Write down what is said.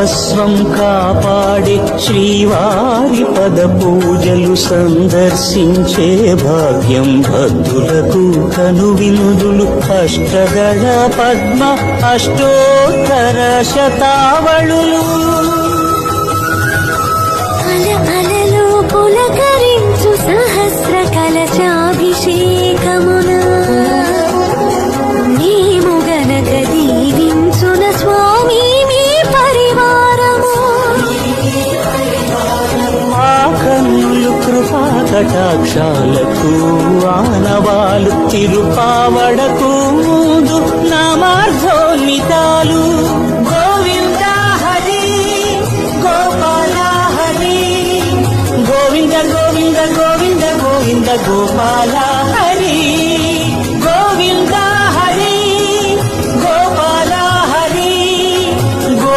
సర్వస్వం కాపాడే శ్రీవారి పద పూజలు సందర్శించే భాగ్యం భక్తులకు కనువినుదులు అష్టదళ పద్మ అష్టోత్తర శతావళులు అలలు పులకరించు సహస్ర కలశాభిషేకమున మేము గనక దీవించున స్వామి మీ పరివారము మా కన్నులు కృపా కటాక్షాలకు ఆనవాలు తిరుపావడకు ముందు నామార్థోన్మితాలు గోవింద హరి గోపాల హరి గోవింద గోవింద గోవింద గోవింద గోపాల